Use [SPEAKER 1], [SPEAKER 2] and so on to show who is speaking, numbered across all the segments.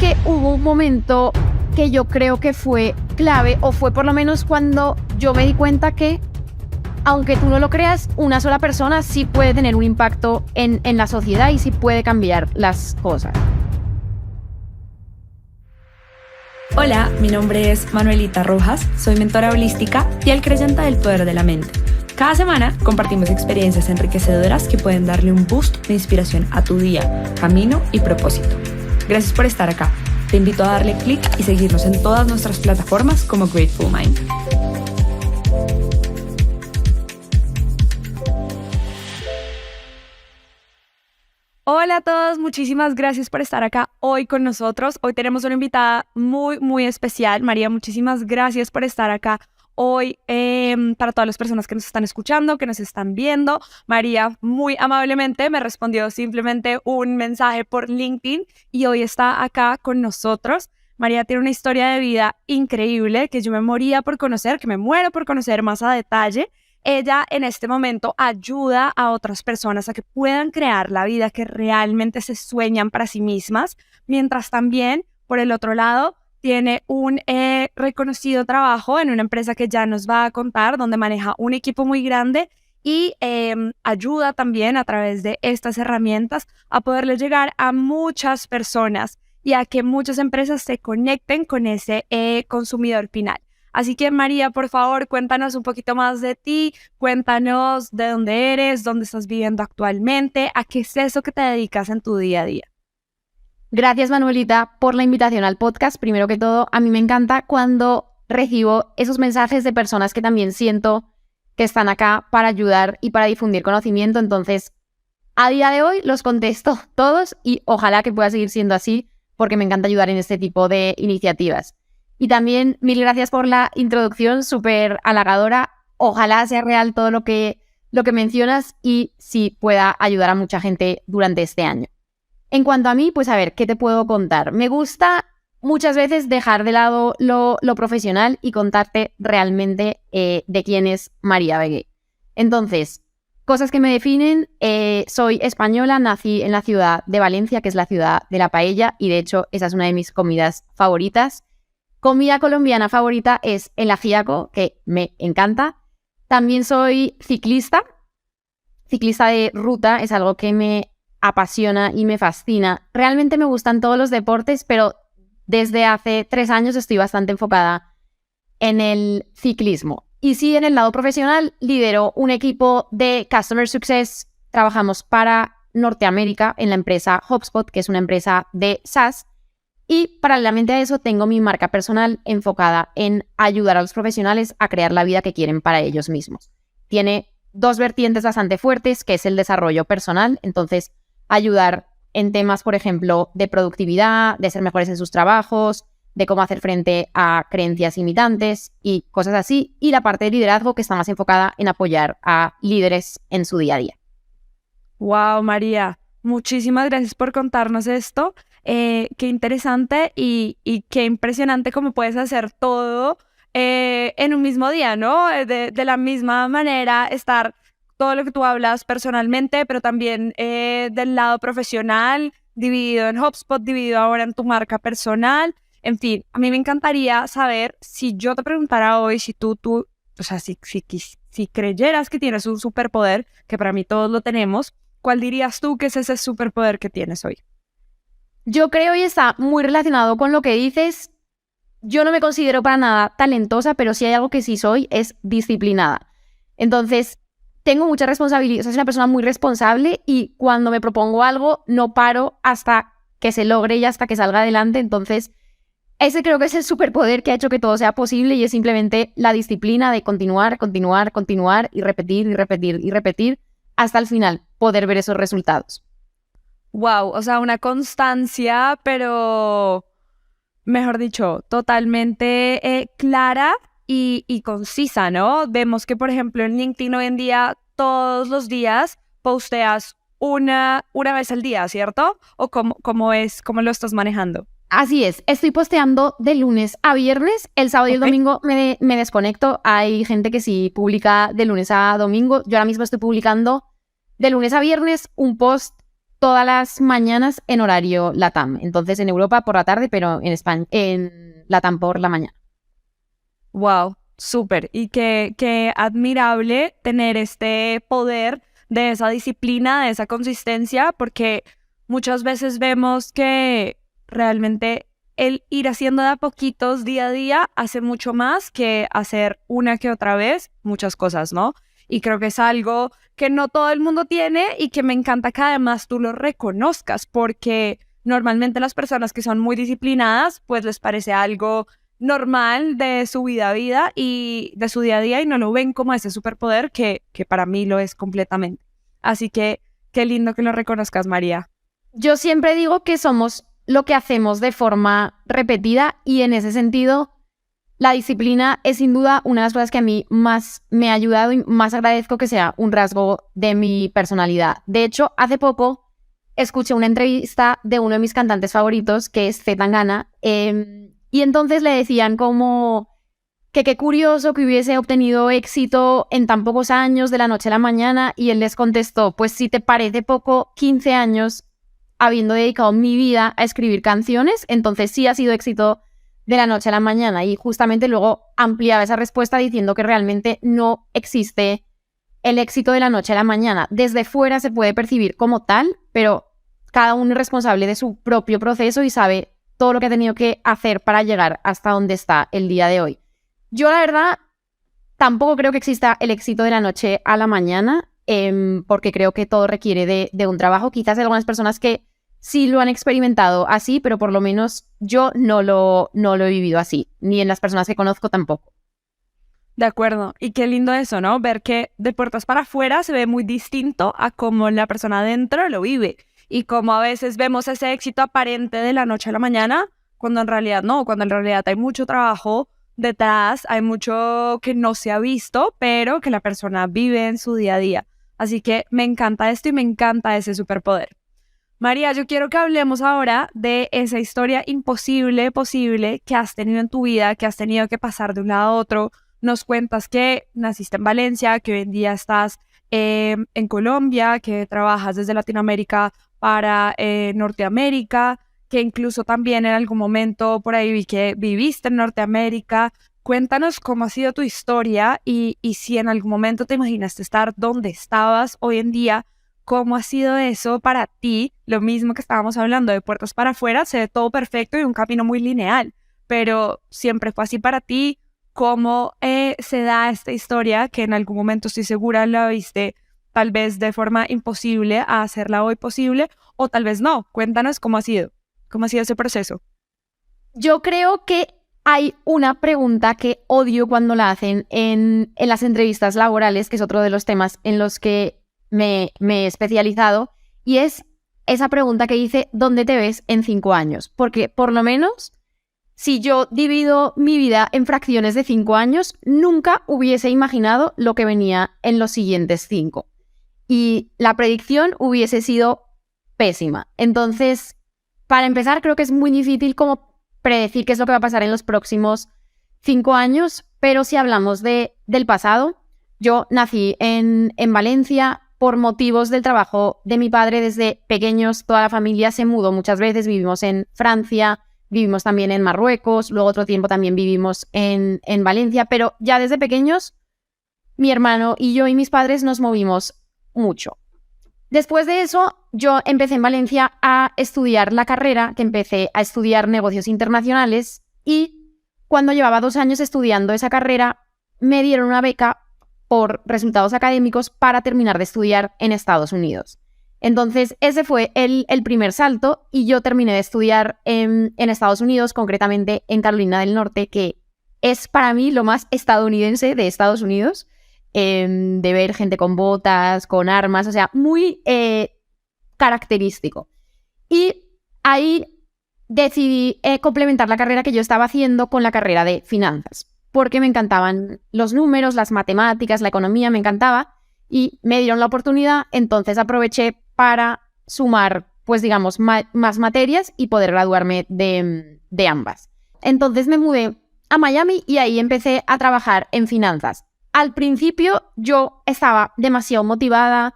[SPEAKER 1] que hubo un momento que yo creo que fue clave, o fue por lo menos cuando yo me di cuenta que, aunque tú no lo creas, una sola persona sí puede tener un impacto en la sociedad y sí puede cambiar las cosas.
[SPEAKER 2] Hola, mi nombre es Manuelita Rojas, soy mentora holística, fiel creyente del poder de la mente. Cada semana compartimos experiencias enriquecedoras que pueden darle un boost de inspiración a tu día, camino y propósito. Gracias por estar acá. Te invito a darle clic y seguirnos en todas nuestras plataformas como Grateful Mind. Hola a todos, muchísimas gracias por estar acá hoy con nosotros. Hoy tenemos una invitada muy especial. María, muchísimas gracias por estar acá hoy para todas las personas que nos están escuchando, que nos están viendo. María muy amablemente me respondió simplemente un mensaje por LinkedIn y hoy está acá con nosotros. María tiene una historia de vida increíble que yo me moría por conocer, que me muero por conocer más a detalle. Ella en este momento ayuda a otras personas a que puedan crear la vida que realmente se sueñan para sí mismas, mientras también, por el otro lado, tiene un reconocido trabajo en una empresa que ya nos va a contar, donde maneja un equipo muy grande y ayuda también a través de estas herramientas a poderle llegar a muchas personas y a que muchas empresas se conecten con ese consumidor final. Así que María, por favor, cuéntanos un poquito más de ti, cuéntanos de dónde eres, dónde estás viviendo actualmente, a qué es eso que te dedicas en tu día a día.
[SPEAKER 1] Gracias, Manuelita, por la invitación al podcast. Primero que todo, a mí me encanta cuando recibo esos mensajes de personas que también siento que están acá para ayudar y para difundir conocimiento. Entonces, a día de hoy los contesto todos y ojalá que pueda seguir siendo así porque me encanta ayudar en este tipo de iniciativas. Y también mil gracias por la introducción, súper halagadora. Ojalá sea real todo lo que mencionas y sí pueda ayudar a mucha gente durante este año. En cuanto a mí, pues a ver, ¿qué te puedo contar? Me gusta muchas veces dejar de lado lo profesional y contarte realmente de quién es María Begué. Entonces, cosas que me definen, soy española, nací en la ciudad de Valencia, que es la ciudad de la paella, y de hecho esa es una de mis comidas favoritas. Comida colombiana favorita es el ajiaco, que me encanta. También soy ciclista de ruta, es algo que me apasiona y me fascina. Realmente me gustan todos los deportes, pero desde hace 3 años estoy bastante enfocada en el ciclismo. Y sí, en el lado profesional lidero un equipo de Customer Success. Trabajamos para Norteamérica en la empresa HubSpot, que es una empresa de SaaS. Y paralelamente a eso tengo mi marca personal enfocada en ayudar a los profesionales a crear la vida que quieren para ellos mismos. Tiene 2 vertientes bastante fuertes, que es el desarrollo personal, entonces ayudar en temas, por ejemplo, de productividad, de ser mejores en sus trabajos, de cómo hacer frente a creencias limitantes y cosas así. Y la parte de liderazgo, que está más enfocada en apoyar a líderes en su día a día.
[SPEAKER 2] Wow, María, muchísimas gracias por contarnos esto. Qué interesante y qué impresionante cómo puedes hacer todo en un mismo día, ¿no? De la misma manera, estar todo lo que tú hablas personalmente, pero también del lado profesional, dividido en HubSpot, dividido ahora en tu marca personal. En fin, a mí me encantaría saber, si yo te preguntara hoy, si tú o sea, si creyeras que tienes un superpoder, que para mí todos lo tenemos, ¿cuál dirías tú que es ese superpoder que tienes hoy?
[SPEAKER 1] Yo creo, y está muy relacionado con lo que dices, yo no me considero para nada talentosa, pero si hay algo que sí soy, es disciplinada. Entonces, tengo mucha responsabilidad, o sea, soy una persona muy responsable y cuando me propongo algo, no paro hasta que se logre y hasta que salga adelante. Entonces, ese creo que es el superpoder que ha hecho que todo sea posible y es simplemente la disciplina de continuar y repetir hasta el final poder ver esos resultados.
[SPEAKER 2] Wow, o sea, una constancia, pero, mejor dicho, totalmente clara y concisa, ¿no? Vemos que, por ejemplo, en LinkedIn hoy en día, todos los días posteas una vez al día, ¿cierto? ¿O cómo lo estás manejando?
[SPEAKER 1] Así es, estoy posteando de lunes a viernes, el sábado y el domingo me desconecto. Hay gente que sí publica de lunes a domingo, yo ahora mismo estoy publicando de lunes a viernes un post todas las mañanas en horario LATAM. Entonces en Europa por la tarde, pero en España, en LATAM por la mañana.
[SPEAKER 2] Wow, súper. Y qué admirable tener este poder de esa disciplina, de esa consistencia, porque muchas veces vemos que realmente el ir haciendo de a poquitos día a día hace mucho más que hacer una que otra vez muchas cosas, ¿no? Y creo que es algo que no todo el mundo tiene y que me encanta que además tú lo reconozcas, porque normalmente las personas que son muy disciplinadas, pues les parece algo normal de su vida a vida y de su día a día y no lo ven como ese superpoder que para mí lo es completamente. Así que qué lindo que lo reconozcas, María.
[SPEAKER 1] Yo siempre digo que somos lo que hacemos de forma repetida y en ese sentido la disciplina es sin duda una de las cosas que a mí más me ha ayudado y más agradezco que sea un rasgo de mi personalidad. De hecho, hace poco escuché una entrevista de uno de mis cantantes favoritos, que es C. Tangana, y entonces le decían como que qué curioso que hubiese obtenido éxito en tan pocos años de la noche a la mañana, y él les contestó, pues si te parece poco, 15 años habiendo dedicado mi vida a escribir canciones, entonces sí ha sido éxito de la noche a la mañana. Y justamente luego ampliaba esa respuesta diciendo que realmente no existe el éxito de la noche a la mañana. Desde fuera se puede percibir como tal, pero cada uno es responsable de su propio proceso y sabe todo lo que ha tenido que hacer para llegar hasta donde está el día de hoy. Yo la verdad tampoco creo que exista el éxito de la noche a la mañana, porque creo que todo requiere de un trabajo. Quizás hay algunas personas que sí lo han experimentado así, pero por lo menos yo no lo he vivido así, ni en las personas que conozco tampoco.
[SPEAKER 2] De acuerdo. Y qué lindo eso, ¿no? Ver que de puertas para afuera se ve muy distinto a cómo la persona adentro lo vive. Y como a veces vemos ese éxito aparente de la noche a la mañana, cuando en realidad no, cuando en realidad hay mucho trabajo detrás, hay mucho que no se ha visto, pero que la persona vive en su día a día. Así que me encanta esto y me encanta ese superpoder. María, yo quiero que hablemos ahora de esa historia imposible, posible que has tenido en tu vida, que has tenido que pasar de un lado a otro. Nos cuentas que naciste en Valencia, que hoy en día estás en Colombia, que trabajas desde Latinoamérica para Norteamérica, que incluso también en algún momento por ahí vi que viviste en Norteamérica. Cuéntanos cómo ha sido tu historia y si en algún momento te imaginaste estar donde estabas hoy en día. ¿Cómo ha sido eso para ti? Lo mismo que estábamos hablando de puertas para afuera, se ve todo perfecto y un camino muy lineal, pero siempre fue así para ti. ¿Cómo se da esta historia que en algún momento estoy segura la viste tal vez de forma imposible a hacerla hoy posible o tal vez no? Cuéntanos cómo ha sido ese proceso.
[SPEAKER 1] Yo creo que hay una pregunta que odio cuando la hacen en las entrevistas laborales, que es otro de los temas en los que me he especializado, y es esa pregunta que dice, ¿dónde te ves en 5 años? Porque por lo menos, si yo divido mi vida en fracciones de 5 años, nunca hubiese imaginado lo que venía en los siguientes 5. Y la predicción hubiese sido pésima. Entonces, para empezar, creo que es muy difícil como predecir qué es lo que va a pasar en los próximos 5 años, pero si hablamos del pasado, yo nací en Valencia. Por motivos del trabajo de mi padre, desde pequeños toda la familia se mudó muchas veces. Vivimos en Francia, vivimos también en Marruecos, luego otro tiempo también vivimos en Valencia, pero ya desde pequeños mi hermano y yo y mis padres nos movimos mucho. Después de eso, yo empecé en Valencia a estudiar la carrera, que empecé a estudiar negocios internacionales, y cuando llevaba 2 años estudiando esa carrera, me dieron una beca por resultados académicos para terminar de estudiar en Estados Unidos. Entonces, ese fue el primer salto y yo terminé de estudiar en Estados Unidos, concretamente en Carolina del Norte, que es para mí lo más estadounidense de Estados Unidos, de ver gente con botas, con armas, o sea, muy característico. Y ahí decidí complementar la carrera que yo estaba haciendo con la carrera de finanzas, porque me encantaban los números, las matemáticas, la economía, me encantaba, y me dieron la oportunidad, entonces aproveché para sumar, pues digamos, más materias y poder graduarme de ambas. Entonces me mudé a Miami y ahí empecé a trabajar en finanzas. Al principio yo estaba demasiado motivada,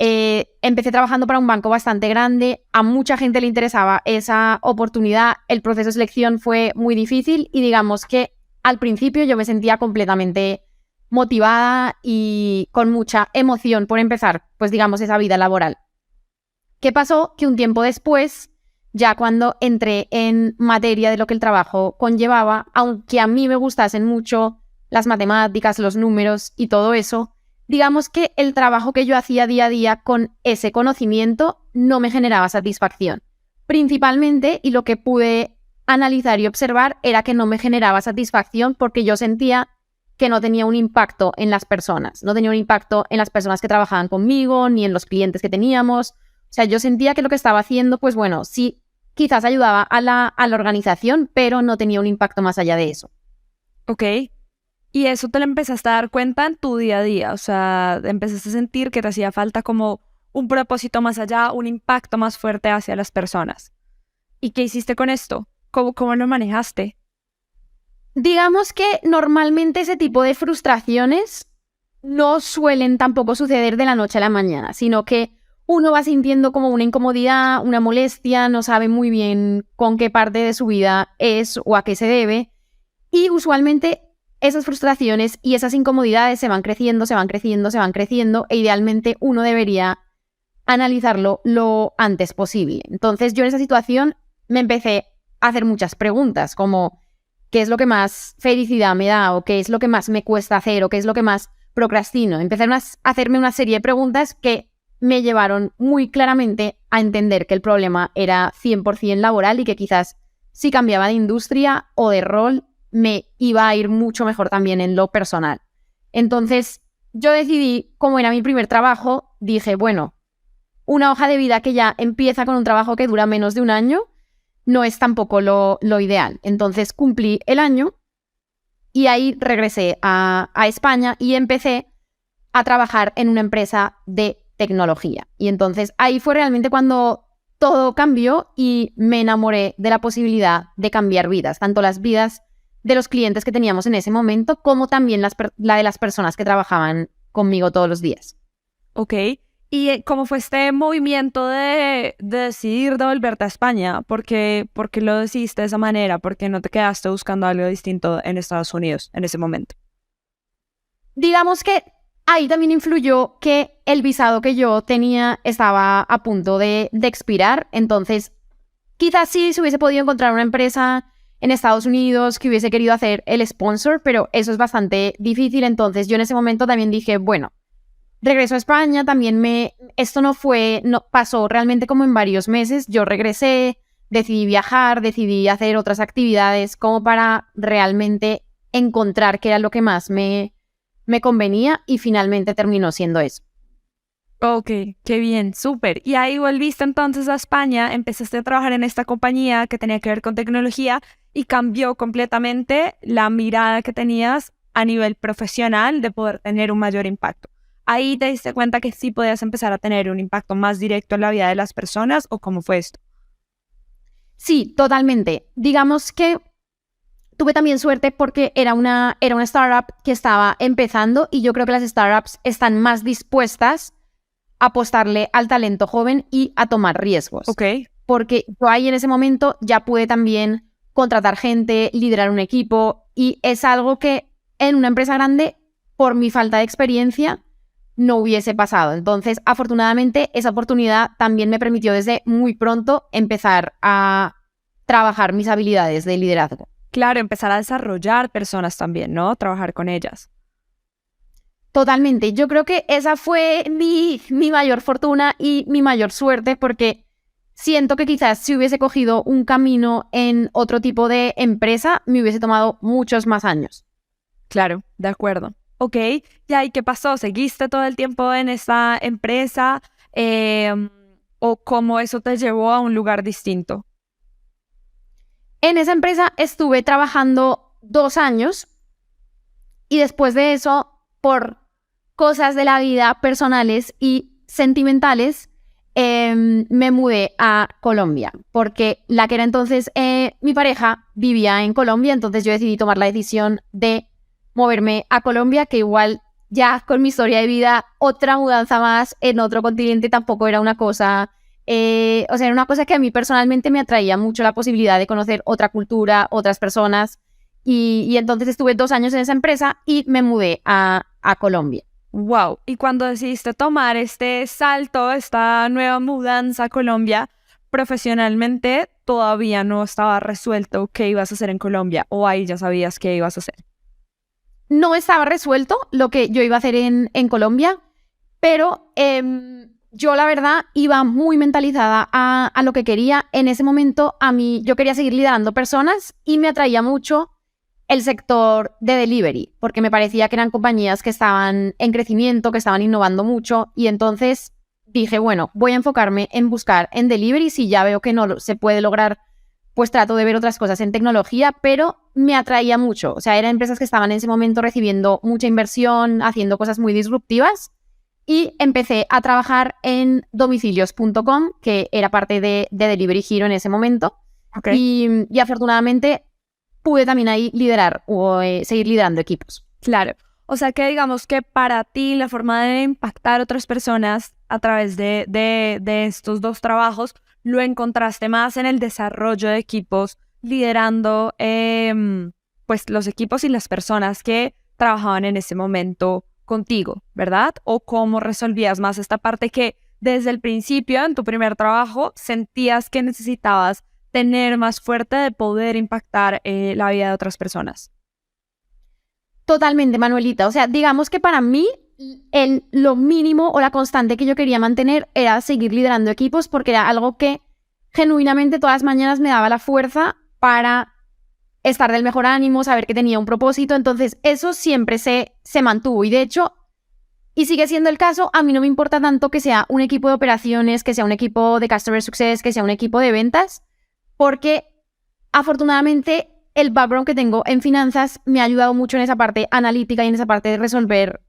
[SPEAKER 1] Empecé trabajando para un banco bastante grande, a mucha gente le interesaba esa oportunidad, el proceso de selección fue muy difícil y digamos que al principio yo me sentía completamente motivada y con mucha emoción por empezar, pues digamos, esa vida laboral. ¿Qué pasó? Que un tiempo después, ya cuando entré en materia de lo que el trabajo conllevaba, aunque a mí me gustasen mucho las matemáticas, los números y todo eso, digamos que el trabajo que yo hacía día a día con ese conocimiento no me generaba satisfacción. Principalmente, y lo que pude analizar y observar, era que no me generaba satisfacción porque yo sentía que no tenía un impacto en las personas. No tenía un impacto en las personas que trabajaban conmigo, ni en los clientes que teníamos. O sea, yo sentía que lo que estaba haciendo, pues bueno, sí, quizás ayudaba a la organización, pero no tenía un impacto más allá de eso.
[SPEAKER 2] Ok. Y eso te lo empezaste a dar cuenta en tu día a día, o sea, empezaste a sentir que te hacía falta como un propósito más allá, un impacto más fuerte hacia las personas. ¿Y qué hiciste con esto? ¿Cómo lo manejaste?
[SPEAKER 1] Digamos que normalmente ese tipo de frustraciones no suelen tampoco suceder de la noche a la mañana, sino que uno va sintiendo como una incomodidad, una molestia, no sabe muy bien con qué parte de su vida es o a qué se debe. Y usualmente esas frustraciones y esas incomodidades se van creciendo, se van creciendo, se van creciendo e idealmente uno debería analizarlo lo antes posible. Entonces yo en esa situación me empecé a hacer muchas preguntas como ¿qué es lo que más felicidad me da? ¿O qué es lo que más me cuesta hacer? ¿O qué es lo que más procrastino? Empecé a hacerme una serie de preguntas que me llevaron muy claramente a entender que el problema era 100% laboral y que quizás si cambiaba de industria o de rol me iba a ir mucho mejor también en lo personal. Entonces yo decidí, como era mi primer trabajo, dije, bueno, una hoja de vida que ya empieza con un trabajo que dura menos de un año no es tampoco lo ideal. Entonces cumplí el año y ahí regresé a España y empecé a trabajar en una empresa de tecnología. Y entonces ahí fue realmente cuando todo cambió y me enamoré de la posibilidad de cambiar vidas, tanto las vidas de los clientes que teníamos en ese momento como también la de las personas que trabajaban conmigo todos los días.
[SPEAKER 2] Ok. ¿Y cómo fue este movimiento de decidir devolverte a España? ¿Por qué lo decidiste de esa manera? ¿Por qué no te quedaste buscando algo distinto en Estados Unidos en ese momento?
[SPEAKER 1] Digamos que ahí también influyó que el visado que yo tenía estaba a punto de expirar, entonces quizás sí se hubiese podido encontrar una empresa en Estados Unidos que hubiese querido hacer el sponsor, pero eso es bastante difícil, entonces yo en ese momento también dije, bueno, regreso a España, también esto no pasó realmente como en varios meses, yo regresé, decidí viajar, decidí hacer otras actividades como para realmente encontrar qué era lo que más me convenía y finalmente terminó siendo eso.
[SPEAKER 2] Ok, qué bien, súper. Y ahí volviste entonces a España, empezaste a trabajar en esta compañía que tenía que ver con tecnología y cambió completamente la mirada que tenías a nivel profesional de poder tener un mayor impacto. ¿Ahí te diste cuenta que sí podías empezar a tener un impacto más directo en la vida de las personas o cómo fue esto?
[SPEAKER 1] Sí, totalmente. Digamos que tuve también suerte porque era una startup que estaba empezando y yo creo que las startups están más dispuestas a apostarle al talento joven y a tomar riesgos.
[SPEAKER 2] Ok.
[SPEAKER 1] Porque yo ahí en ese momento ya pude también contratar gente, liderar un equipo y es algo que en una empresa grande, por mi falta de experiencia, no hubiese pasado. Entonces, afortunadamente, esa oportunidad también me permitió desde muy pronto empezar a trabajar mis habilidades de liderazgo.
[SPEAKER 2] Claro, empezar a desarrollar personas también, ¿no? Trabajar con ellas.
[SPEAKER 1] Totalmente. Yo creo que esa fue mi mayor fortuna y mi mayor suerte porque siento que quizás si hubiese cogido un camino en otro tipo de empresa, me hubiese tomado muchos más años.
[SPEAKER 2] Claro, de acuerdo. Ok, ¿y ahí qué pasó? ¿Seguiste todo el tiempo en esta empresa? ¿O cómo eso te llevó a un lugar distinto?
[SPEAKER 1] En esa empresa estuve trabajando 2 años y después de eso, por cosas de la vida personales y sentimentales, me mudé a Colombia porque la que era entonces mi pareja vivía en Colombia, entonces yo decidí tomar la decisión de moverme a Colombia, que igual ya con mi historia de vida, otra mudanza más en otro continente tampoco era una cosa, o sea, era una cosa que a mí personalmente me atraía mucho la posibilidad de conocer otra cultura, otras personas, y entonces estuve 2 años en esa empresa y me mudé a Colombia.
[SPEAKER 2] Wow. Y cuando decidiste tomar este salto, esta nueva mudanza a Colombia, profesionalmente todavía no estaba resuelto qué ibas a hacer en Colombia, o ahí ya sabías qué ibas a hacer.
[SPEAKER 1] No estaba resuelto lo que yo iba a hacer en Colombia, pero yo la verdad iba muy mentalizada a lo que quería. En ese momento a mí yo quería seguir liderando personas y me atraía mucho el sector de delivery, porque me parecía que eran compañías que estaban en crecimiento, que estaban innovando mucho, y entonces dije, bueno, voy a enfocarme en buscar en delivery. Si ya veo que no se puede lograr, pues trato de ver otras cosas en tecnología, pero me atraía mucho. O sea, eran empresas que estaban en ese momento recibiendo mucha inversión, haciendo cosas muy disruptivas, y empecé a trabajar en domicilios.com, que era parte de Delivery Hero en ese momento.
[SPEAKER 2] Okay.
[SPEAKER 1] Y afortunadamente pude también ahí liderar o seguir liderando equipos.
[SPEAKER 2] Claro. O sea que digamos que para ti la forma de impactar a otras personas a través de estos dos trabajos lo encontraste más en el desarrollo de equipos, liderando pues los equipos y las personas que trabajaban en ese momento contigo, ¿verdad? O cómo resolvías más esta parte que desde el principio en tu primer trabajo sentías que necesitabas tener más fuerte de poder impactar la vida de otras personas.
[SPEAKER 1] Totalmente, Manuelita. O sea, digamos que para mí lo mínimo o la constante que yo quería mantener era seguir liderando equipos, porque era algo que genuinamente todas las mañanas me daba la fuerza para estar del mejor ánimo, saber que tenía un propósito. Entonces eso siempre se mantuvo, y de hecho, y sigue siendo el caso, a mí no me importa tanto que sea un equipo de operaciones, que sea un equipo de Customer Success, que sea un equipo de ventas, porque afortunadamente el background que tengo en finanzas me ha ayudado mucho en esa parte analítica y en esa parte de resolver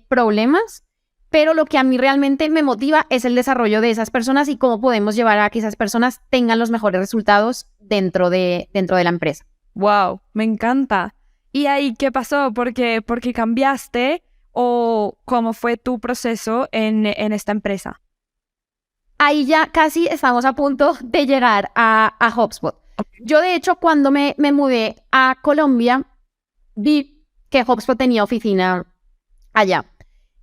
[SPEAKER 1] problemas, pero lo que a mí realmente me motiva es el desarrollo de esas personas y cómo podemos llevar a que esas personas tengan los mejores resultados dentro de la empresa.
[SPEAKER 2] Wow, me encanta. ¿Y ahí qué pasó? ¿Por qué cambiaste o cómo fue tu proceso en esta empresa?
[SPEAKER 1] Ahí ya casi estamos a punto de llegar a HubSpot. Yo, de hecho, cuando me mudé a Colombia, vi que HubSpot tenía oficina allá.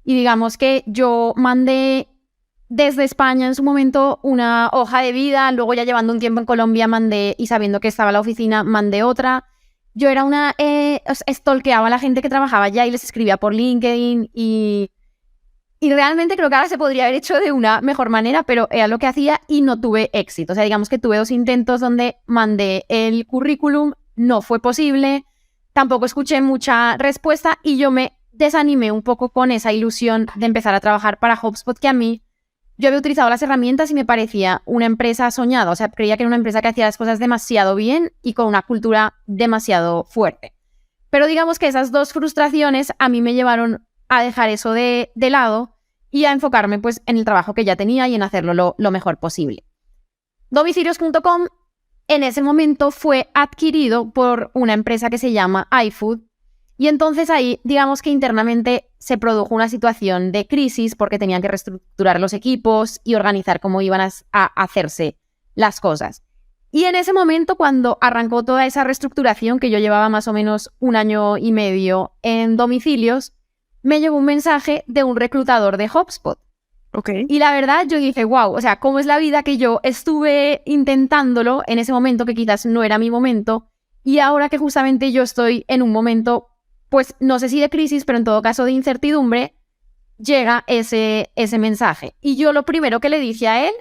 [SPEAKER 1] Y digamos que yo mandé desde España en su momento una hoja de vida, luego ya llevando un tiempo en Colombia mandé, y sabiendo que estaba la oficina, mandé otra. Yo era una, stalkeaba a la gente que trabajaba allá y les escribía por LinkedIn, y realmente creo que ahora se podría haber hecho de una mejor manera, pero era lo que hacía y no tuve éxito. O sea, digamos que tuve 2 intentos donde mandé el currículum, no fue posible, tampoco escuché mucha respuesta y yo me desanimé un poco con esa ilusión de empezar a trabajar para HubSpot, que a mí, yo había utilizado las herramientas y me parecía una empresa soñada. O sea, creía que era una empresa que hacía las cosas demasiado bien y con una cultura demasiado fuerte. Pero digamos que esas 2 frustraciones a mí me llevaron a dejar eso de lado y a enfocarme pues en el trabajo que ya tenía y en hacerlo lo mejor posible. Domicilios.com en ese momento fue adquirido por una empresa que se llama iFood, y entonces ahí digamos que internamente se produjo una situación de crisis porque tenían que reestructurar los equipos y organizar cómo iban a hacerse las cosas. Y en ese momento, cuando arrancó toda esa reestructuración, que yo llevaba más o menos 1 año y medio en Domicilios, me llegó un mensaje de un reclutador de HubSpot.
[SPEAKER 2] Okay.
[SPEAKER 1] Y la verdad, yo dije, wow, o sea, ¿cómo es la vida que yo estuve intentándolo en ese momento que quizás no era mi momento? Y ahora que justamente yo estoy en un momento, pues no sé si de crisis, pero en todo caso de incertidumbre, llega ese mensaje. Y yo lo primero que le dije a él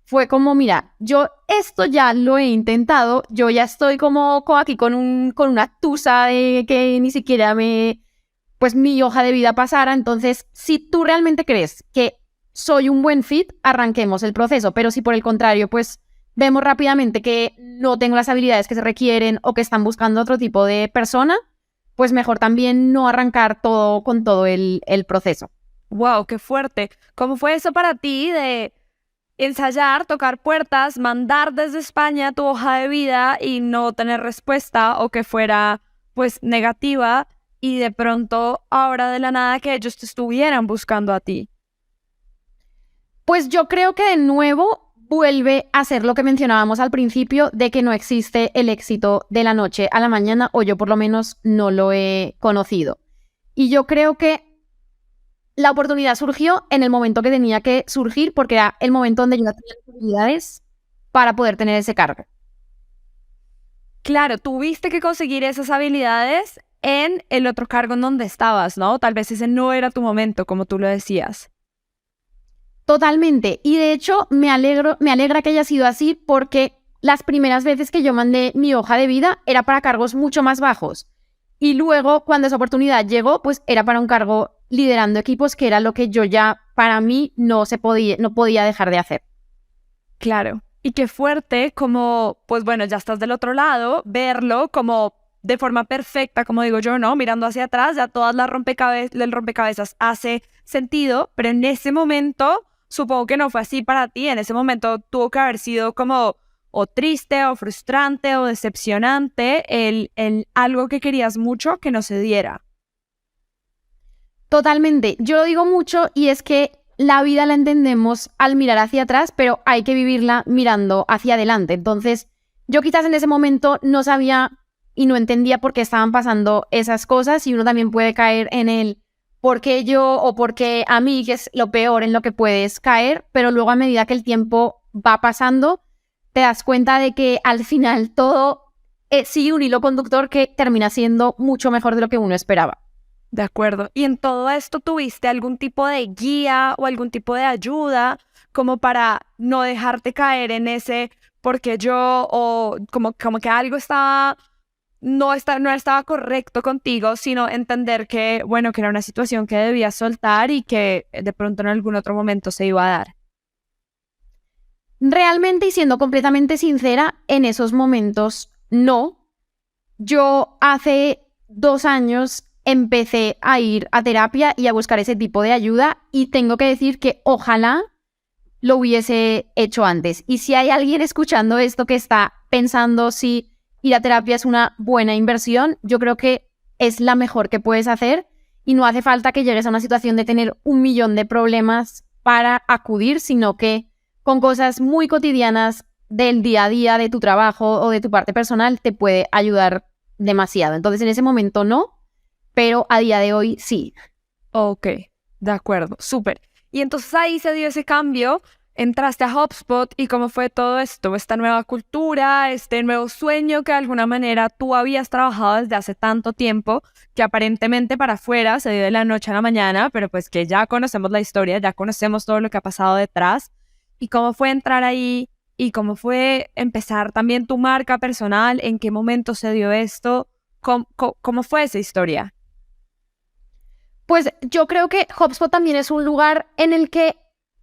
[SPEAKER 1] fue como, mira, yo esto ya lo he intentado, yo ya estoy como aquí con una tusa de que ni siquiera pues mi hoja de vida pasara. Entonces, si tú realmente crees que soy un buen fit, arranquemos el proceso. Pero si por el contrario, pues vemos rápidamente que no tengo las habilidades que se requieren o que están buscando otro tipo de persona, pues mejor también no arrancar con todo el proceso.
[SPEAKER 2] Wow, qué fuerte. ¿Cómo fue eso para ti de ensayar, tocar puertas, mandar desde España tu hoja de vida y no tener respuesta o que fuera pues negativa? y de pronto ahora de la nada que ellos te estuvieran buscando a ti?
[SPEAKER 1] Pues yo creo que de nuevo vuelve a ser lo que mencionábamos al principio de que no existe el éxito de la noche a la mañana, o yo por lo menos no lo he conocido. Y yo creo que la oportunidad surgió en el momento que tenía que surgir, porque era el momento donde yo ya tenía las habilidades para poder tener ese cargo.
[SPEAKER 2] Claro, tuviste que conseguir esas habilidades en el otro cargo en donde estabas, ¿no? Tal vez ese no era tu momento, como tú lo decías.
[SPEAKER 1] Totalmente. Y de hecho, me alegra que haya sido así, porque las primeras veces que yo mandé mi hoja de vida era para cargos mucho más bajos. Y luego, cuando esa oportunidad llegó, pues era para un cargo liderando equipos, que era lo que yo ya, para mí, no podía dejar de hacer.
[SPEAKER 2] Claro. Y qué fuerte como, pues bueno, ya estás del otro lado, verlo como de forma perfecta, como digo yo, ¿no? Mirando hacia atrás, ya todas el rompecabezas hace sentido, pero en ese momento, supongo que no fue así para ti, en ese momento tuvo que haber sido como o triste o frustrante o decepcionante el algo que querías mucho que no se diera.
[SPEAKER 1] Totalmente. Yo lo digo mucho, y es que la vida la entendemos al mirar hacia atrás, pero hay que vivirla mirando hacia adelante. Entonces, yo quizás en ese momento no sabía y no entendía por qué estaban pasando esas cosas, y uno también puede caer en el por qué yo o por qué a mí, que es lo peor en lo que puedes caer, pero luego a medida que el tiempo va pasando, te das cuenta de que al final todo sigue un hilo conductor que termina siendo mucho mejor de lo que uno esperaba.
[SPEAKER 2] De acuerdo. ¿Y en todo esto tuviste algún tipo de guía o algún tipo de ayuda como para no dejarte caer en ese porque yo o como que algo no estaba correcto contigo, sino entender que, bueno, que era una situación que debías soltar y que de pronto en algún otro momento se iba a dar?
[SPEAKER 1] Realmente, y siendo completamente sincera, en esos momentos no. Yo hace 2 años empecé a ir a terapia y a buscar ese tipo de ayuda, y tengo que decir que ojalá lo hubiese hecho antes. Y si hay alguien escuchando esto que está pensando si ir a terapia es una buena inversión, yo creo que es la mejor que puedes hacer, y no hace falta que llegues a una situación de tener 1 millón de problemas para acudir, sino que con cosas muy cotidianas del día a día, de tu trabajo o de tu parte personal, te puede ayudar demasiado. Entonces, en ese momento no, pero a día de hoy sí.
[SPEAKER 2] Ok, de acuerdo, súper. Y entonces ahí se dio ese cambio, entraste a HubSpot y cómo fue todo esto, esta nueva cultura, este nuevo sueño que de alguna manera tú habías trabajado desde hace tanto tiempo, que aparentemente para afuera se dio de la noche a la mañana, pero pues que ya conocemos la historia, ya conocemos todo lo que ha pasado detrás. ¿Y cómo fue entrar ahí? ¿Y cómo fue empezar también tu marca personal? ¿En qué momento se dio esto? ¿Cómo fue esa historia?
[SPEAKER 1] Pues yo creo que HubSpot también es un lugar en el que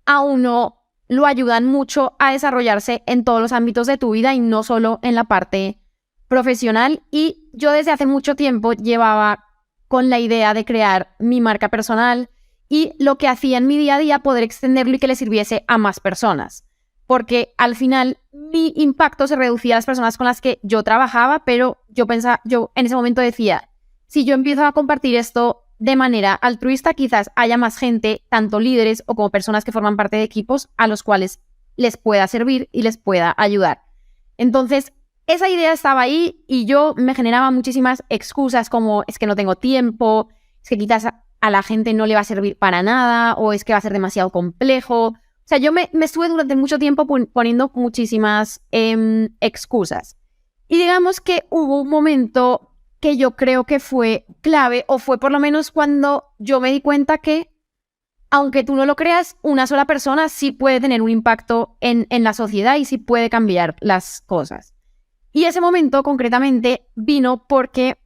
[SPEAKER 1] a uno lo ayudan mucho a desarrollarse en todos los ámbitos de tu vida y no solo en la parte profesional. Y yo desde hace mucho tiempo llevaba con la idea de crear mi marca personal, y lo que hacía en mi día a día poder extenderlo y que le sirviese a más personas. Porque al final mi impacto se reducía a las personas con las que yo trabajaba, pero yo en ese momento decía, si yo empiezo a compartir esto de manera altruista, quizás haya más gente, tanto líderes o como personas que forman parte de equipos, a los cuales les pueda servir y les pueda ayudar. Entonces, esa idea estaba ahí, y yo me generaba muchísimas excusas, como es que no tengo tiempo, es que quizás a la gente no le va a servir para nada, o es que va a ser demasiado complejo. O sea, yo me estuve durante mucho tiempo poniendo muchísimas excusas. Y digamos que hubo un momento que yo creo que fue clave, o fue por lo menos cuando yo me di cuenta que, aunque tú no lo creas, una sola persona sí puede tener un impacto en la sociedad y sí puede cambiar las cosas. Y ese momento concretamente vino porque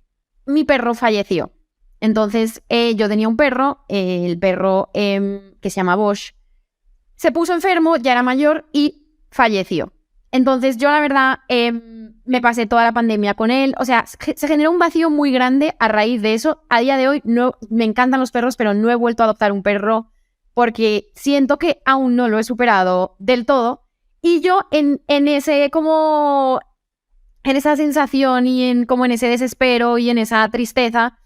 [SPEAKER 1] mi perro falleció. Entonces, yo tenía un perro, el perro que se llama Bosch, se puso enfermo, ya era mayor y falleció. Entonces yo la verdad me pasé toda la pandemia con él. O sea, se generó un vacío muy grande a raíz de eso. A día de hoy no, me encantan los perros, pero no he vuelto a adoptar un perro porque siento que aún no lo he superado del todo. Y yo en ese como, en esa sensación y como en ese desespero y en esa tristeza,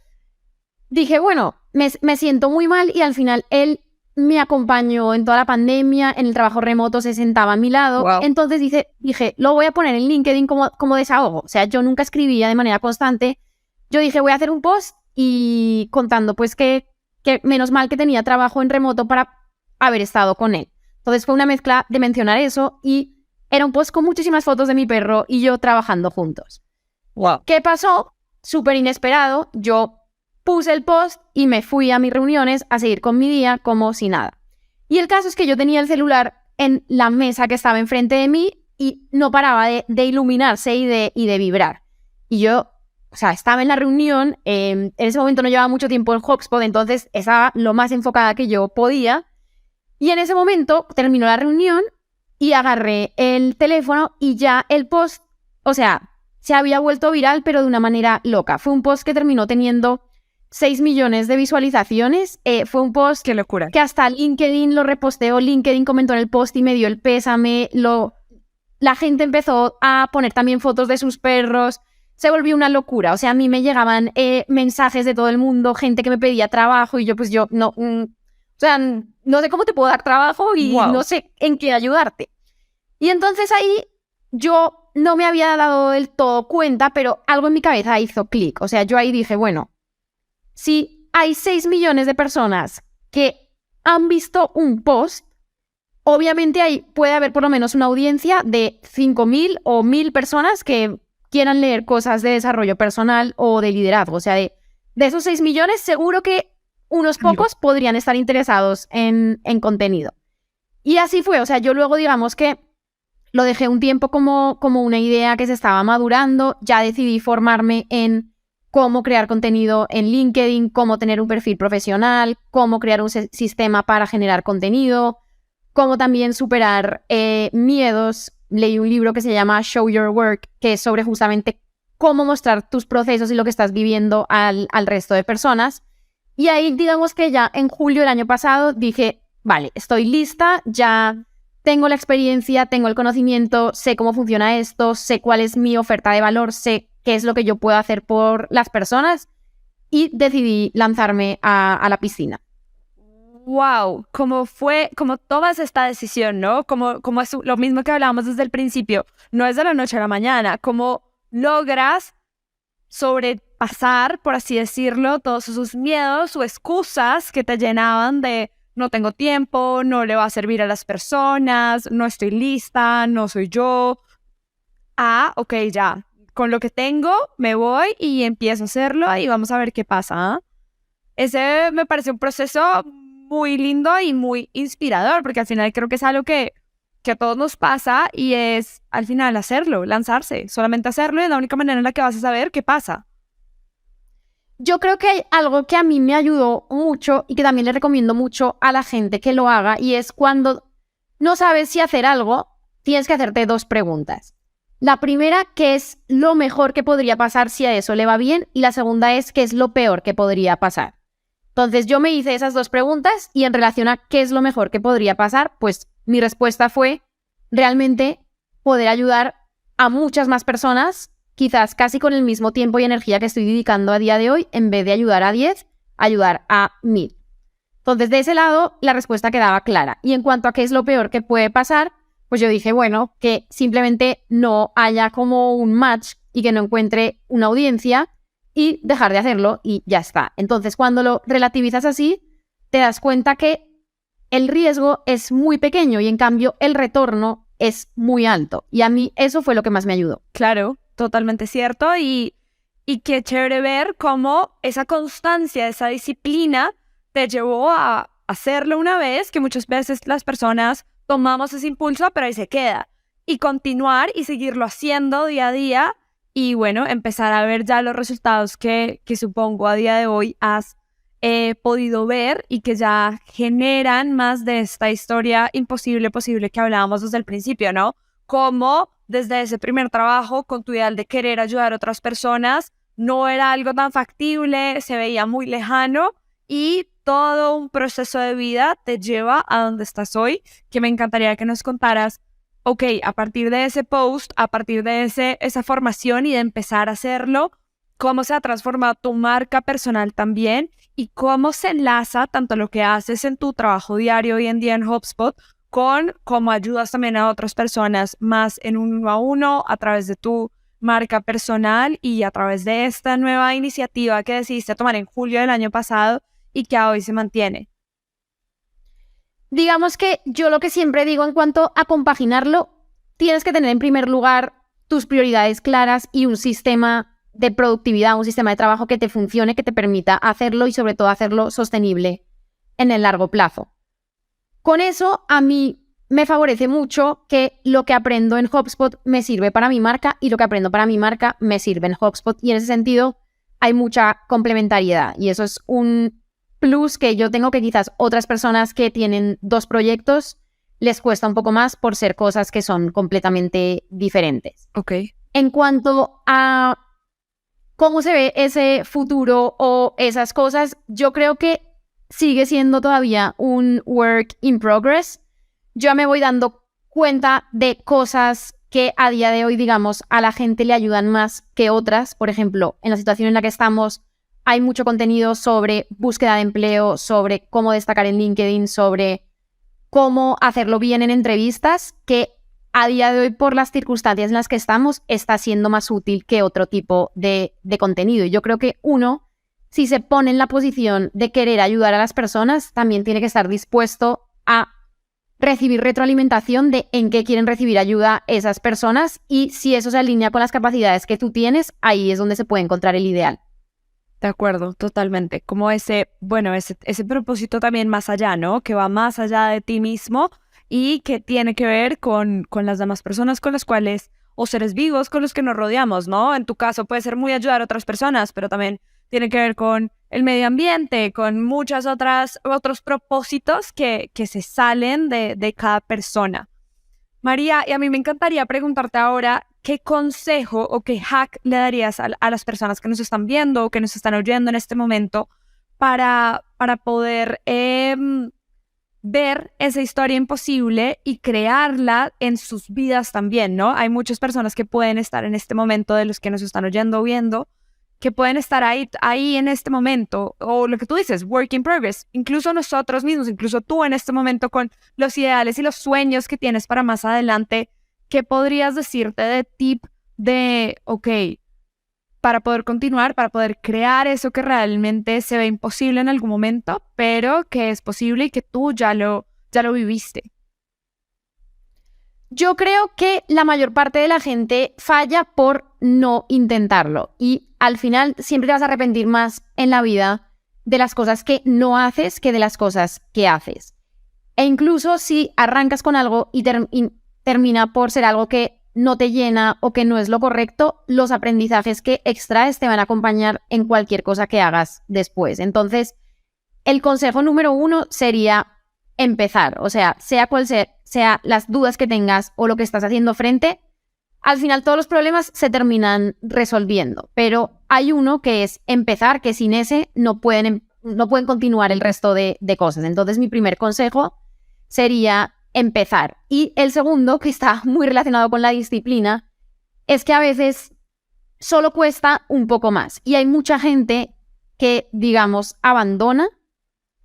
[SPEAKER 1] dije, bueno, me siento muy mal y al final él me acompañó en toda la pandemia, en el trabajo remoto se sentaba a mi lado.
[SPEAKER 2] Wow.
[SPEAKER 1] Entonces dije, lo voy a poner en LinkedIn como desahogo. O sea, yo nunca escribía de manera constante. Yo dije, voy a hacer un post y contando pues que menos mal que tenía trabajo en remoto para haber estado con él. Entonces fue una mezcla de mencionar eso y era un post con muchísimas fotos de mi perro y yo trabajando juntos.
[SPEAKER 2] Wow.
[SPEAKER 1] ¿Qué pasó? Súper inesperado. Yo puse el post y me fui a mis reuniones a seguir con mi día como si nada. Y el caso es que yo tenía el celular en la mesa que estaba enfrente de mí y no paraba de iluminarse y de vibrar. Y yo, o sea, estaba en la reunión, en ese momento no llevaba mucho tiempo en HubSpot, entonces estaba lo más enfocada que yo podía. Y en ese momento terminó la reunión y agarré el teléfono y ya el post, o sea, se había vuelto viral, pero de una manera loca. Fue un post que terminó teniendo 6 millones de visualizaciones. Fue un post
[SPEAKER 2] Qué locura.
[SPEAKER 1] que hasta LinkedIn lo reposteó, LinkedIn comentó en el post y me dio el pésame. La gente empezó a poner también fotos de sus perros. Se volvió una locura. O sea, a mí me llegaban mensajes de todo el mundo, gente que me pedía trabajo y yo no, o sea, no sé cómo te puedo dar trabajo y no sé en qué ayudarte. Y entonces ahí yo no me había dado del todo cuenta, pero algo en mi cabeza hizo clic. O sea, yo ahí dije, bueno, si hay 6 millones de personas que han visto un post, obviamente ahí puede haber por lo menos una audiencia de 5.000 o 1.000 personas que quieran leer cosas de desarrollo personal o de liderazgo. O sea, de esos 6 millones, seguro que unos pocos podrían estar interesados en contenido. Y así fue. O sea, yo luego digamos que lo dejé un tiempo como una idea que se estaba madurando. Ya decidí formarme en cómo crear contenido en LinkedIn, cómo tener un perfil profesional, cómo crear un sistema para generar contenido, cómo también superar miedos. Leí un libro que se llama Show Your Work, que es sobre justamente cómo mostrar tus procesos y lo que estás viviendo al resto de personas. Y ahí digamos que ya en julio del año pasado dije, vale, estoy lista, ya tengo la experiencia, tengo el conocimiento, sé cómo funciona esto, sé cuál es mi oferta de valor, sé qué es lo que yo puedo hacer por las personas y decidí lanzarme a la piscina.
[SPEAKER 2] Wow, cómo tomas esta decisión, ¿no? Como es lo mismo que hablábamos desde el principio, no es de la noche a la mañana, cómo logras sobrepasar, por así decirlo, todos esos miedos o excusas que te llenaban de no tengo tiempo, no le va a servir a las personas, no estoy lista, no soy yo. Ok, ya, con lo que tengo me voy y empiezo a hacerlo y vamos a ver qué pasa. Ese me parece un proceso muy lindo y muy inspirador, porque al final creo que es algo que a todos nos pasa y es al final hacerlo, lanzarse, solamente hacerlo y es la única manera en la que vas a saber qué pasa.
[SPEAKER 1] Yo creo que hay algo que a mí me ayudó mucho y que también le recomiendo mucho a la gente que lo haga y es cuando no sabes si hacer algo, tienes que hacerte 2 preguntas. La primera, ¿qué es lo mejor que podría pasar si a eso le va bien? Y la segunda es, ¿qué es lo peor que podría pasar? Entonces yo me hice esas 2 preguntas y en relación a qué es lo mejor que podría pasar, pues mi respuesta fue realmente poder ayudar a muchas más personas, quizás casi con el mismo tiempo y energía que estoy dedicando a día de hoy, en vez de ayudar a 10, ayudar a 1.000. Entonces de ese lado la respuesta quedaba clara. Y en cuanto a qué es lo peor que puede pasar, pues yo dije, bueno, que simplemente no haya como un match y que no encuentre una audiencia y dejar de hacerlo y ya está. Entonces, cuando lo relativizas así, te das cuenta que el riesgo es muy pequeño y en cambio el retorno es muy alto. Y a mí eso fue lo que más me ayudó.
[SPEAKER 2] Claro, totalmente cierto y qué chévere ver cómo esa constancia, esa disciplina te llevó a hacerlo una vez, que muchas veces las personas tomamos ese impulso, pero ahí se queda. Y continuar y seguirlo haciendo día a día y bueno, empezar a ver ya los resultados que supongo a día de hoy has podido ver y que ya generan más de esta historia imposible posible que hablábamos desde el principio, ¿no? Como desde ese primer trabajo con tu ideal de querer ayudar a otras personas, no era algo tan factible, se veía muy lejano y todo un proceso de vida te lleva a donde estás hoy, que me encantaría que nos contaras. Ok, a partir de ese post, a partir de esa formación y de empezar a hacerlo, cómo se ha transformado tu marca personal también y cómo se enlaza tanto lo que haces en tu trabajo diario hoy en día en HubSpot con cómo ayudas también a otras personas más en uno a uno a través de tu marca personal y a través de esta nueva iniciativa que decidiste tomar en julio del año pasado y que hoy se mantiene.
[SPEAKER 1] Digamos que yo lo que siempre digo en cuanto a compaginarlo, tienes que tener en primer lugar tus prioridades claras y un sistema de productividad, un sistema de trabajo que te funcione, que te permita hacerlo y sobre todo hacerlo sostenible en el largo plazo. Con eso, a mí me favorece mucho que lo que aprendo en HubSpot me sirve para mi marca y lo que aprendo para mi marca me sirve en HubSpot. Y en ese sentido hay mucha complementariedad y eso es un plus que yo tengo que quizás otras personas que tienen dos proyectos les cuesta un poco más por ser cosas que son completamente diferentes.
[SPEAKER 2] Ok.
[SPEAKER 1] En cuanto a cómo se ve ese futuro o esas cosas, yo creo que sigue siendo todavía un work in progress. Yo me voy dando cuenta de cosas que a día de hoy, digamos, a la gente le ayudan más que otras. Por ejemplo, en la situación en la que estamos, hay mucho contenido sobre búsqueda de empleo, sobre cómo destacar en LinkedIn, sobre cómo hacerlo bien en entrevistas, que a día de hoy, por las circunstancias en las que estamos, está siendo más útil que otro tipo de contenido. Y yo creo que uno, si se pone en la posición de querer ayudar a las personas, también tiene que estar dispuesto a recibir retroalimentación de en qué quieren recibir ayuda esas personas y si eso se alinea con las capacidades que tú tienes, ahí es donde se puede encontrar el ideal.
[SPEAKER 2] De acuerdo, totalmente. Como ese propósito también más allá, ¿no? Que va más allá de ti mismo y que tiene que ver con las demás personas con las cuales, o seres vivos con los que nos rodeamos, ¿no? En tu caso puede ser muy ayudar a otras personas, pero también tiene que ver con el medio ambiente, con muchos otros propósitos que se salen de cada persona. María, y a mí me encantaría preguntarte ahora, ¿qué consejo o qué hack le darías a las personas que nos están viendo o que nos están oyendo en este momento para poder ver esa historia imposible y crearla en sus vidas también, ¿no? Hay muchas personas que pueden estar en este momento, de los que nos están oyendo o viendo, que pueden estar ahí en este momento, o lo que tú dices, work in progress, incluso nosotros mismos, incluso tú en este momento con los ideales y los sueños que tienes para más adelante, ¿qué podrías decirte de tip de, ok, para poder continuar, para poder crear eso que realmente se ve imposible en algún momento, pero que es posible y que tú ya lo viviste?
[SPEAKER 1] Yo creo que la mayor parte de la gente falla por no intentarlo y al final siempre te vas a arrepentir más en la vida de las cosas que no haces que de las cosas que haces. E incluso si arrancas con algo y termina por ser algo que no te llena o que no es lo correcto, los aprendizajes que extraes te van a acompañar en cualquier cosa que hagas después. Entonces, el consejo número 1 sería empezar. O sea cual sea las dudas que tengas o lo que estás haciendo frente, al final todos los problemas se terminan resolviendo. Pero hay uno que es empezar, que sin ese no pueden continuar el resto de cosas. Entonces, mi primer consejo sería empezar. Y el segundo, que está muy relacionado con la disciplina, es que a veces solo cuesta un poco más. Y hay mucha gente que, digamos, abandona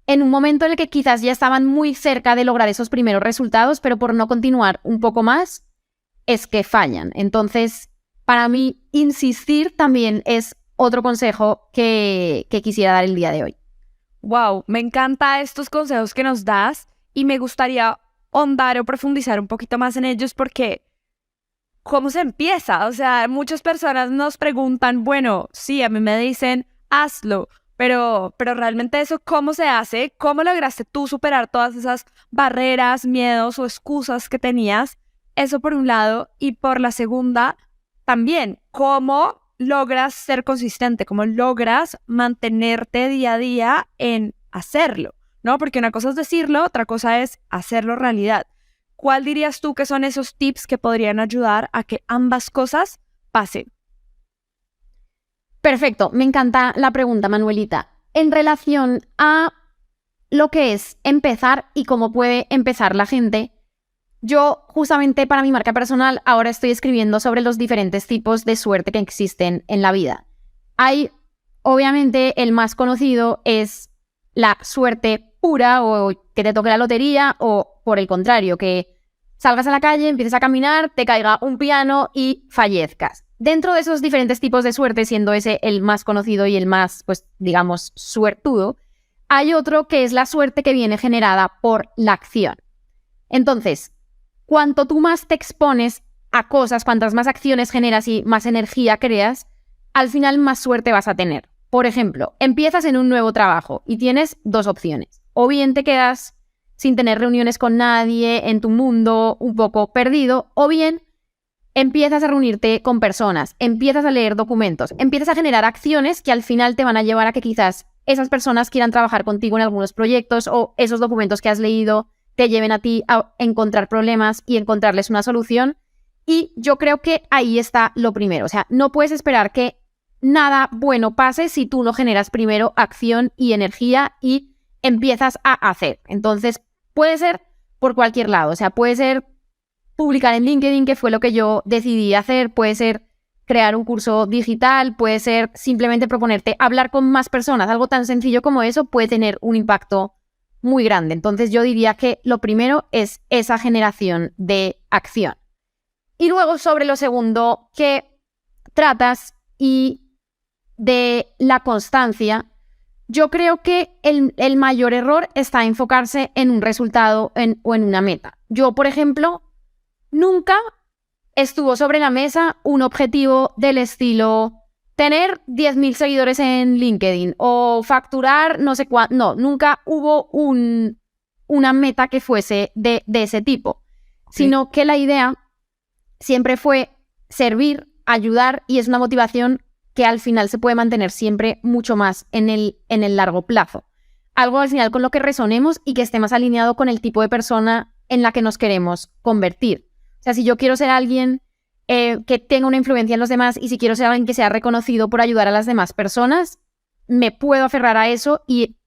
[SPEAKER 1] en un momento en el que quizás ya estaban muy cerca de lograr esos primeros resultados, pero por no continuar un poco más, es que fallan. Entonces, para mí, insistir también es otro consejo que quisiera dar el día de hoy.
[SPEAKER 2] Wow, me encantan estos consejos que nos das y me gustaría ahondar o profundizar un poquito más en ellos porque ¿cómo se empieza? O sea, muchas personas nos preguntan, bueno, sí, a mí me dicen, hazlo, pero realmente eso, ¿cómo se hace? ¿Cómo lograste tú superar todas esas barreras, miedos o excusas que tenías? Eso por un lado. Y por la segunda, también, ¿cómo logras ser consistente? ¿Cómo logras mantenerte día a día en hacerlo? ¿No? Porque una cosa es decirlo, otra cosa es hacerlo realidad. ¿Cuál dirías tú que son esos tips que podrían ayudar a que ambas cosas pasen?
[SPEAKER 1] Perfecto, me encanta la pregunta, Manuelita. En relación a lo que es empezar y cómo puede empezar la gente, yo justamente para mi marca personal ahora estoy escribiendo sobre los diferentes tipos de suerte que existen en la vida. Hay, obviamente, el más conocido es la suerte pura o que te toque la lotería o, por el contrario, que salgas a la calle, empieces a caminar, te caiga un piano y fallezcas. Dentro de esos diferentes tipos de suerte, siendo ese el más conocido y el más, pues, digamos, suertudo, hay otro que es la suerte que viene generada por la acción. Entonces, cuanto tú más te expones a cosas, cuantas más acciones generas y más energía creas, al final más suerte vas a tener. Por ejemplo, empiezas en un nuevo trabajo y tienes dos opciones. O bien te quedas sin tener reuniones con nadie, en tu mundo un poco perdido, o bien empiezas a reunirte con personas, empiezas a leer documentos, empiezas a generar acciones que al final te van a llevar a que quizás esas personas quieran trabajar contigo en algunos proyectos o esos documentos que has leído te lleven a ti a encontrar problemas y encontrarles una solución. Y yo creo que ahí está lo primero. O sea, no puedes esperar que nada bueno pase si tú no generas primero acción y energía y empiezas a hacer. Entonces, puede ser por cualquier lado. O sea, puede ser publicar en LinkedIn, que fue lo que yo decidí hacer. Puede ser crear un curso digital. Puede ser simplemente proponerte hablar con más personas. Algo tan sencillo como eso puede tener un impacto muy grande. Entonces, yo diría que lo primero es esa generación de acción. Y luego, sobre lo segundo que tratas y de la constancia, yo creo que el mayor error está enfocarse en un resultado o en una meta. Yo, por ejemplo, nunca estuvo sobre la mesa un objetivo del estilo tener 10.000 seguidores en LinkedIn o facturar no sé cuánto. No, nunca hubo una meta que fuese de ese tipo, sino que la idea siempre fue servir, ayudar, y es una motivación que al final se puede mantener siempre mucho más en el largo plazo. Algo al final con lo que resonemos y que esté más alineado con el tipo de persona en la que nos queremos convertir. O sea, si yo quiero ser alguien que tenga una influencia en los demás y si quiero ser alguien que sea reconocido por ayudar a las demás personas, me puedo aferrar a eso y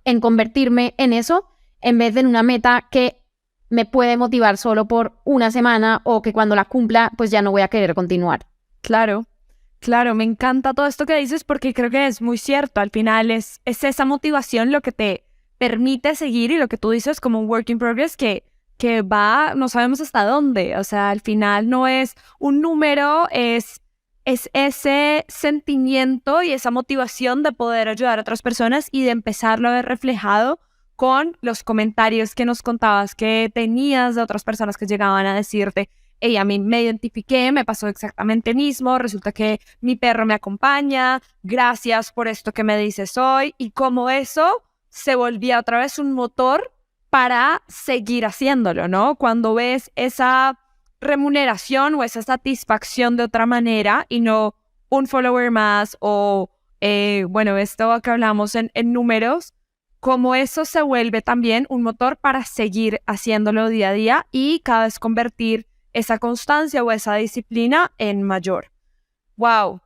[SPEAKER 1] en convertirme en eso en vez de en una meta que me puede motivar solo por una semana o que cuando la cumpla pues ya no voy a querer continuar.
[SPEAKER 2] Claro, me encanta todo esto que dices porque creo que es muy cierto. Al final es esa motivación lo que te permite seguir, y lo que tú dices como un work in progress que va, no sabemos hasta dónde. O sea, al final no es un número, es ese sentimiento y esa motivación de poder ayudar a otras personas y de empezarlo a ver reflejado con los comentarios que nos contabas que tenías de otras personas que llegaban a decirte: hey, a mí me identifiqué, me pasó exactamente mismo, resulta que mi perro me acompaña, gracias por esto que me dices hoy, y como eso se volvía otra vez un motor para seguir haciéndolo, ¿no? Cuando ves esa remuneración o esa satisfacción de otra manera y no un follower más o, esto que hablamos en números, como eso se vuelve también un motor para seguir haciéndolo día a día y cada vez convertir esa constancia o esa disciplina en mayor. ¡Wow!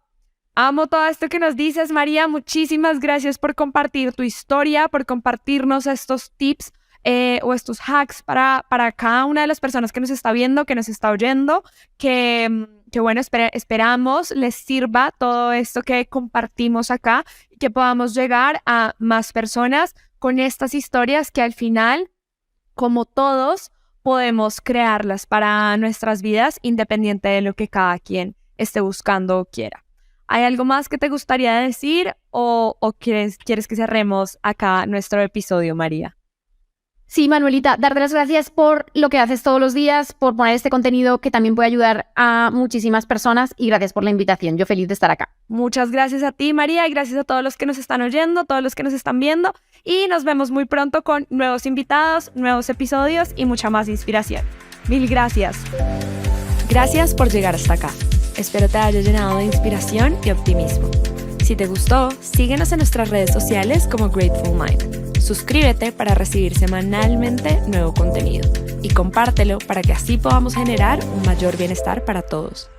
[SPEAKER 2] Amo todo esto que nos dices, María. Muchísimas gracias por compartir tu historia, por compartirnos estos tips o estos hacks para cada una de las personas que nos está viendo, que nos está oyendo, que bueno, esperamos les sirva todo esto que compartimos acá y que podamos llegar a más personas con estas historias que al final, como todos, podemos crearlas para nuestras vidas independiente de lo que cada quien esté buscando o quiera. ¿Hay algo más que te gustaría decir o quieres que cerremos acá nuestro episodio, María?
[SPEAKER 1] Sí, Manuelita, darte las gracias por lo que haces todos los días, por poner este contenido que también puede ayudar a muchísimas personas, y gracias por la invitación. Yo feliz de estar acá.
[SPEAKER 2] Muchas gracias a ti, María, y gracias a todos los que nos están oyendo, todos los que nos están viendo, y nos vemos muy pronto con nuevos invitados, nuevos episodios y mucha más inspiración. Mil gracias. Gracias por llegar hasta acá. Espero te haya llenado de inspiración y optimismo. Si te gustó, síguenos en nuestras redes sociales como Grateful Mind. Suscríbete para recibir semanalmente nuevo contenido y compártelo para que así podamos generar un mayor bienestar para todos.